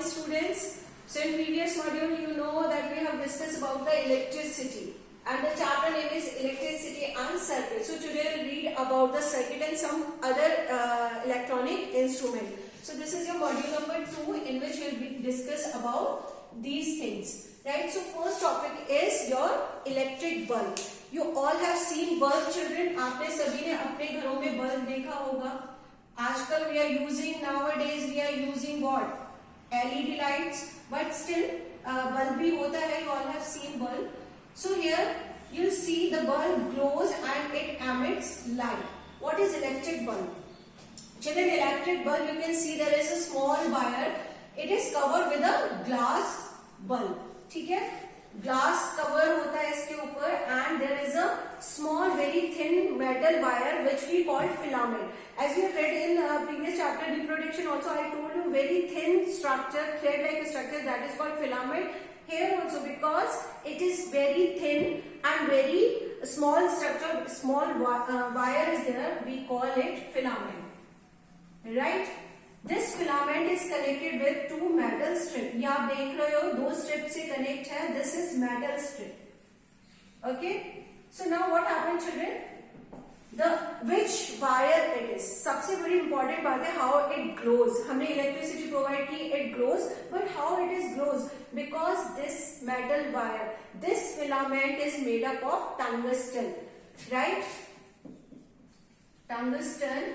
students. So in previous module you know that we have discussed about the electricity and the chapter name is electricity and circuit. So today we'll read about the circuit and some other electronic instrument. So this is your module number 2 in which we'll discuss about these things. Right. So first topic is your electric bulb. You all have seen bulb children. आपने सभी ने अपने घरों में bulb देखा होगा. आजकल we are using nowadays we are using what? LED lights, but still bulb भी होता है. You all have seen bulb. So here you'll see the bulb glows and it emits light. What is electric bulb? Children, electric bulb you can see there is a small wire. It is covered with a glass bulb. ठीक है, glass cover होता है इसके ऊपर and there is a small very thin metal wire which we call filament. As we read in previous chapter reproduction also I told you very thin structure, thread like structure, that is called filament. Here also because it is very thin and very small structure, small wire is there, we call it filament. Right? This filament is connected with two metal strip. ये आप देख रहे हो दो strip से connect है. This is metal strip. Okay. So now what happened children? The which wire it is. सबसे बड़ी important बात है how it glows. हमने electricity provide की, it glows. But how it is glows? Because this metal wire, this filament is made up of tungsten, right? Tungsten,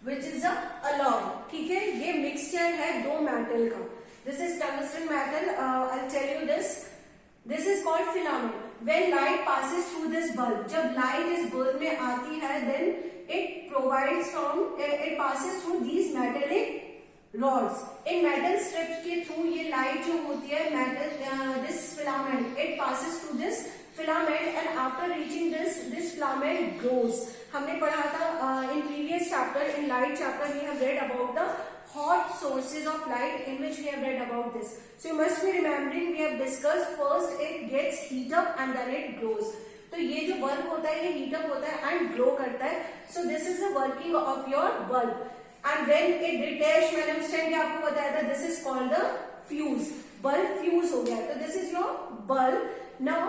which is a alloy. ठीक है, ये mixture है दो metal का. This is tungsten metal. I'll tell you this. This is called filament. When light passes through this bulb, जब light इस bulb में आती है, then it passes through these metallic rods. In metal strips के through ये light जो होती है metal, this filament, it passes through this filament and after reaching this filament glows. हमने पढ़ा था in previous chapter, in light chapter we have read about the hot sources of light in which we have read about this. So you must be remembering we have discussed first it gets heat up and then it glows. तो ये जो bulb होता है ये heat up होता है and glow करता है. So this is the working of your bulb. And when it detach, मैंने उस टाइम भी आपको बताया था this is called the fuse. Bulb fuse हो गया. तो this is your bulb. Now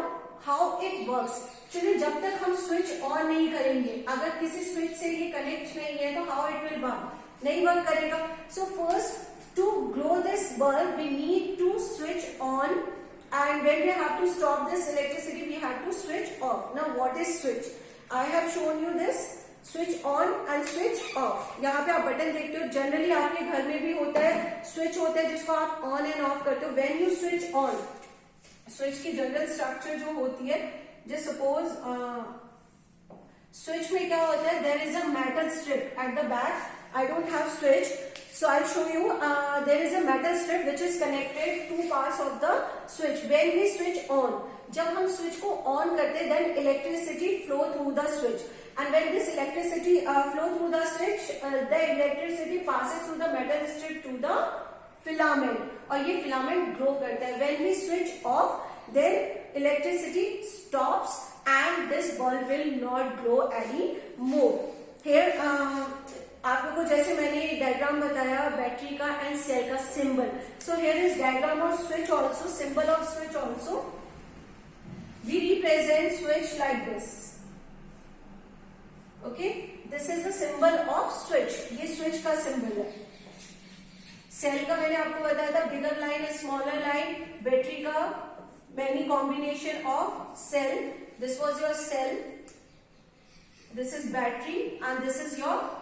how it works? चलिए जब तक हम स्विच ऑन नहीं करेंगे, अगर किसी स्विच से ये कनेक्ट नहीं है तो हाउ इट विल वर्क? नहीं वर्क करेगा. So first to glow this bulb we need to switch on and when we have to stop this electricity we have to switch off. Now what is switch? I have shown you this switch on and switch off. यहाँ पे आप button देखते हो, generally आपके घर में भी होता है स्विच होता है जिसको आप ऑन एंड ऑफ करते हो. When you switch on, switch की जनरल स्ट्रक्चर जो होती है, जस्ट सपोज स्विच में क्या होता है, there is a metal strip at the back. I don't have switch, so I'll show you. There is a metal strip which is connected two parts of the switch. When we switch on, जब हम switch को on करते हैं, then electricity flow through the switch. And when this electricity flow through the switch, the electricity passes through the metal strip to the filament. और ये filament glow करता है. When we switch off, then electricity stops and this bulb will not glow anymore. Here आप लोगों को जैसे मैंने diagram बताया बैटरी का एंड सेल का symbol. So here is diagram of switch also, symbol of switch also. We represent switch like this. Okay, this is the symbol of switch. ये switch का सिंबल है. सेल का मैंने आपको बताया था bigger line smaller line. Battery का many combination of cell. This was your cell, this is battery and this is your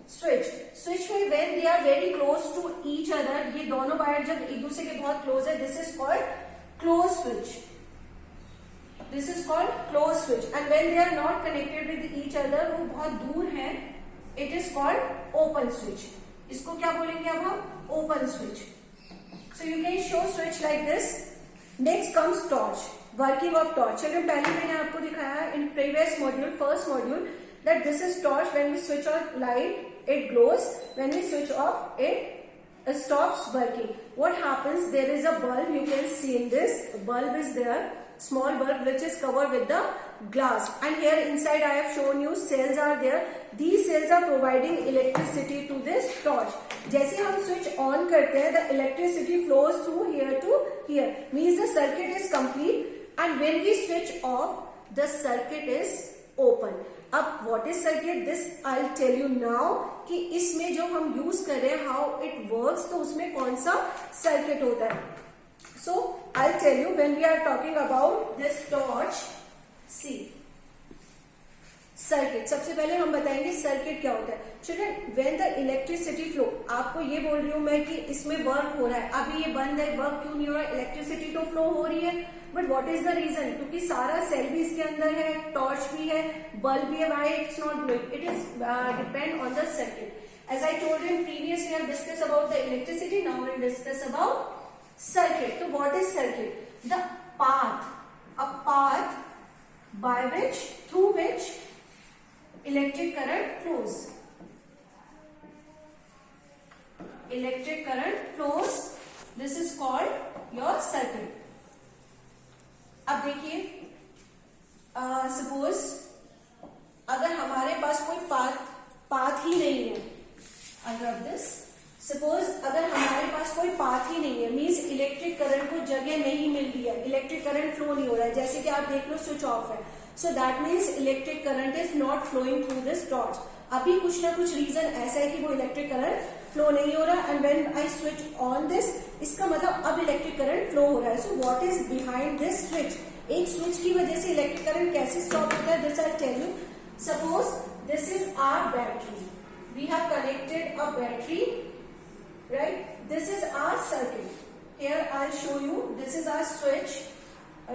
switch. Switch में when they are very close to each other, ये दोनों wire जब एक दूसरे के बहुत close है, this is called closed switch. This is called closed switch. And when they are not connected with each other, वो बहुत दूर है, it is called open switch. इसको क्या बोलेंगे अब हम? Open switch. So you can show switch like this. Next comes torch. Working of torch. चलिए पहले मैंने आपको दिखाया in previous module, first module, that this is torch. When we switch on light, it glows. When we switch off, it stops working. What happens? There is a bulb. You can see in this bulb is there, small bulb which is covered with the glass. And here inside I have shown you cells are there. These cells are providing electricity to this torch. जैसे हम switch on करते हैं, the electricity flows through here to here, means the circuit is complete and when we switch off the circuit is open. अब what is circuit, this I tell you now कि इसमें जो हम use कर रहे हैं हाउ इट वर्क्स, तो उसमें कौन सा सर्किट होता है. So I tell you when we are talking about this torch, see circuit. सबसे पहले हम बताएंगे सर्किट क्या होता है. Children, when the electricity flow, आपको ये बोल रही हूं मैं कि इसमें वर्क हो रहा है, अभी ये बंद है, वर्क क्यों नहीं हो रहा है, इलेक्ट्रिसिटी तो फ्लो हो रही है, but what is the reason, क्योंकि सारा सेल भी इसके अंदर है, टॉर्च भी है, बल्ब भी है, why it's not glowing, it is depend on the circuit. As I told you in previous we have discuss about the electricity, now we will discuss about circuit. तो what is circuit, the path, a path by which, through which electric current flows. Electric current flows, this is called your circuit. अब देखिए, suppose अगर हमारे पास कोई path ही नहीं है, अगर this suppose अगर हमारे पास कोई पाथ ही नहीं है, मीन्स इलेक्ट्रिक करंट को जगह नहीं मिल रही है, इलेक्ट्रिक करंट फ्लो नहीं हो रहा है, जैसे कि आप देख लो स्विच ऑफ है, so that means electric current is not flowing through this torch. अभी कुछ ना कुछ रीजन ऐसा है कि वो इलेक्ट्रिक करंट फ्लो नहीं हो रहा, and when I switch on this, इसका मतलब अब इलेक्ट्रिक करंट फ्लो हो रहा है. So what is behind this switch, एक स्विच की वजह से इलेक्ट्रिक करंट कैसे स्टॉप होता है, this I tell you. Suppose this is our battery, we have connected a battery, right, this is our circuit. Here I'll show you, this is our switch,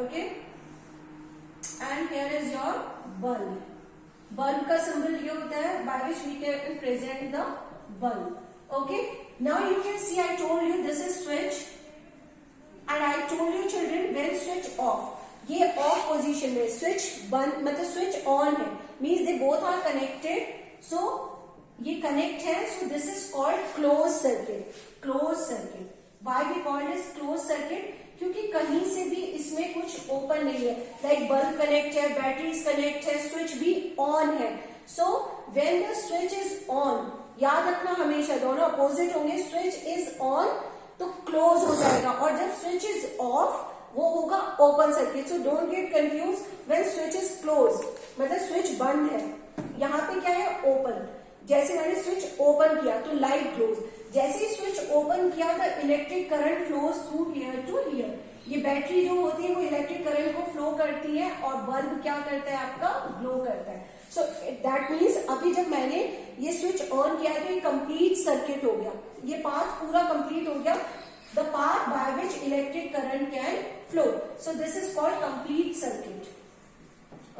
okay, and here is your bulb. Bulb का symbol ये होता है by which we can present the bulb. Okay, now you can see I told you this is switch, and I told you children when switch off, ये off position में, switch बंद मतलब switch on है, means they both are connected, so ये connect है, so this is called close circuit. Close circuit, why we called this close circuit, क्योंकि कहीं से भी इसमें कुछ ओपन नहीं है, लाइक बल्ब कनेक्ट है, बैटरीज कनेक्ट है, स्विच भी ऑन है. So when the switch is on, याद रखना हमेशा दोनों अपोजिट होंगे, स्विच इज ऑन तो क्लोज हो जाएगा, और जब स्विच इज ऑफ वो होगा open circuit. So don't get confuse, when switch is close मतलब स्विच बंद है, यहाँ पे क्या है ओपन. जैसे मैंने स्विच ओपन किया तो लाइट ग्लोज, जैसे ही स्विच ओपन किया the electric current flows through here to here. ये बैटरी जो होती है वो इलेक्ट्रिक करंट को फ्लो करती है, और बल्ब क्या करता है आपका, ग्लो करता है. सो दैट मीन्स अभी जब मैंने ये स्विच ऑन किया तो ये कंप्लीट सर्किट हो गया, ये पाथ पूरा कंप्लीट हो गया, the path by which electric current can flow. So this is called complete circuit.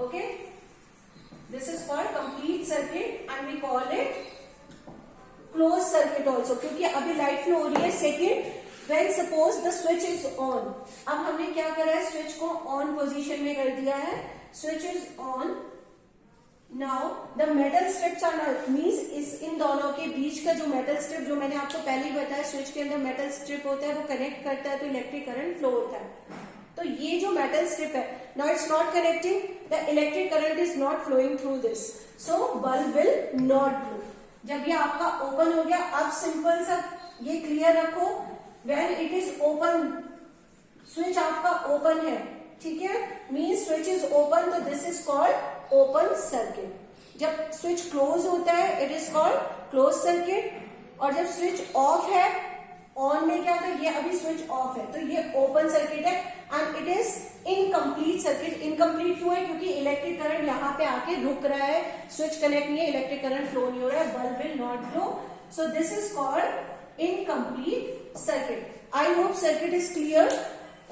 Okay, this is called complete circuit and we call it closed circuit also, क्योंकि अभी light flow हो रही है. Second, when suppose the switch is on, अब हमने क्या करा है, स्विच को ऑन पोजीशन में कर दिया है, switch is on. Now the metal strips are not, means इस इन दोनों के बीच का जो मेटल स्ट्रिप, जो मैंने आपको पहले ही बताया स्विच के अंदर मेटल स्ट्रिप होता है, वो कनेक्ट करता है तो इलेक्ट्रिक करंट फ्लो होता है. तो ये जो मेटल स्ट्रिप है, now it's not connecting, the electric current is not flowing through this, so bulb will not glow. जब ये आपका ओपन हो गया, अब सिंपल सा ये क्लियर रखो, when it is open, switch आपका ओपन है, ठीक है, मीन्स स्विच इज ओपन, तो this is called open circuit. जब स्विच क्लोज होता है it is called close circuit, और जब स्विच ऑफ है, ऑन में क्या था, ये अभी स्विच ऑफ है तो ये ओपन सर्किट है, and it is incomplete circuit. Incomplete क्यों है, क्योंकि इलेक्ट्रिक करंट यहाँ पे आके रुक रहा है, स्विच कनेक्ट नहीं है, इलेक्ट्रिक करंट फ्लो नहीं हो रहा है, bulb will not glow. So this is called incomplete circuit. I hope circuit is clear.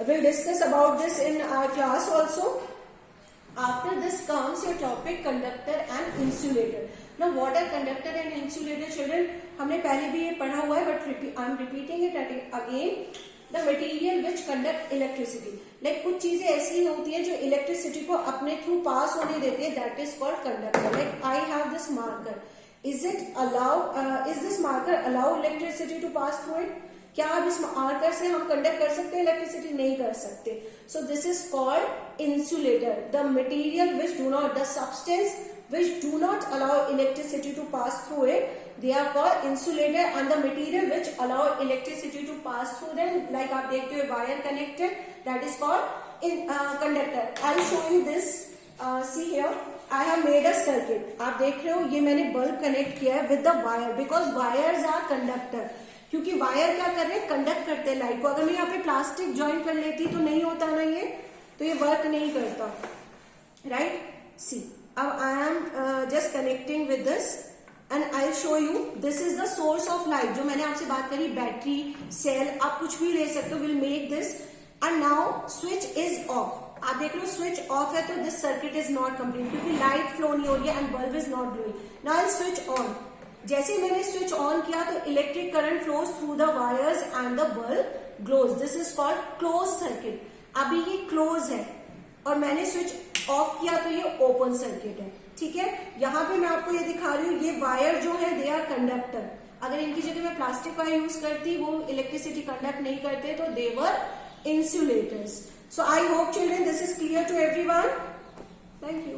We'll discuss about this in our class also. After this comes your topic conductor and insulator. Now what are conductor and insulator children? हमने पहले भी ये पढ़ा हुआ है, but I'm repeating it again. The material which conduct electricity. Like कुछ चीजें ऐसी होती है जो इलेक्ट्रिसिटी को अपने थ्रू पास होने देती है, that is called conductor. Like I have this marker. Is this marker allow electricity to pass through it? क्या अब इस मार्कर से हम कंडक्ट कर सकते हैं इलेक्ट्रिसिटी? नहीं कर सकते. सो this is called insulator. The material which do not, the substance which do not allow electricity to pass through it, they are called insulator, and the material which allow electricity to pass through them, like आप देखते हो wire connected, that is called conductor. I'll show you this. See here, I have made a circuit. आप देख रहे हो ये मैंने bulb connect किया है with the wire, because wires are conductor. क्योंकि वायर क्या कर रहे हैं, कंडक्ट करते हैं लाइट को. अगर मैं यहाँ पे प्लास्टिक ज्वाइन कर लेती तो नहीं होता ना, ये तो ये वर्क नहीं करता, राइट. सी, अब I am just connecting with this and I show you. This is the source of light, जो मैंने आपसे बात करी, बैटरी, सेल, आप कुछ भी ले सकते हो. Will make this and now switch is off. आप देख लो स्विच ऑफ है तो this circuit is not complete, क्योंकि लाइट फ्लो नहीं हो रही है and bulb is not glowing. Now I switch on. जैसे मैंने स्विच ऑन किया तो electric current flows through the wires and the bulb glows. This is called close circuit. अभी ये क्लोज है और मैंने स्विच ऑफ किया तो ये ओपन सर्किट है. ठीक है, यहाँ पे मैं आपको ये दिखा रही हूँ, ये वायर जो है दे आर कंडक्टर. अगर इनकी जगह मैं प्लास्टिक वायर यूज करती, वो इलेक्ट्रिसिटी कंडक्ट नहीं करते, तो दे वर insulators. So I hope children this is clear to everyone. Thank you.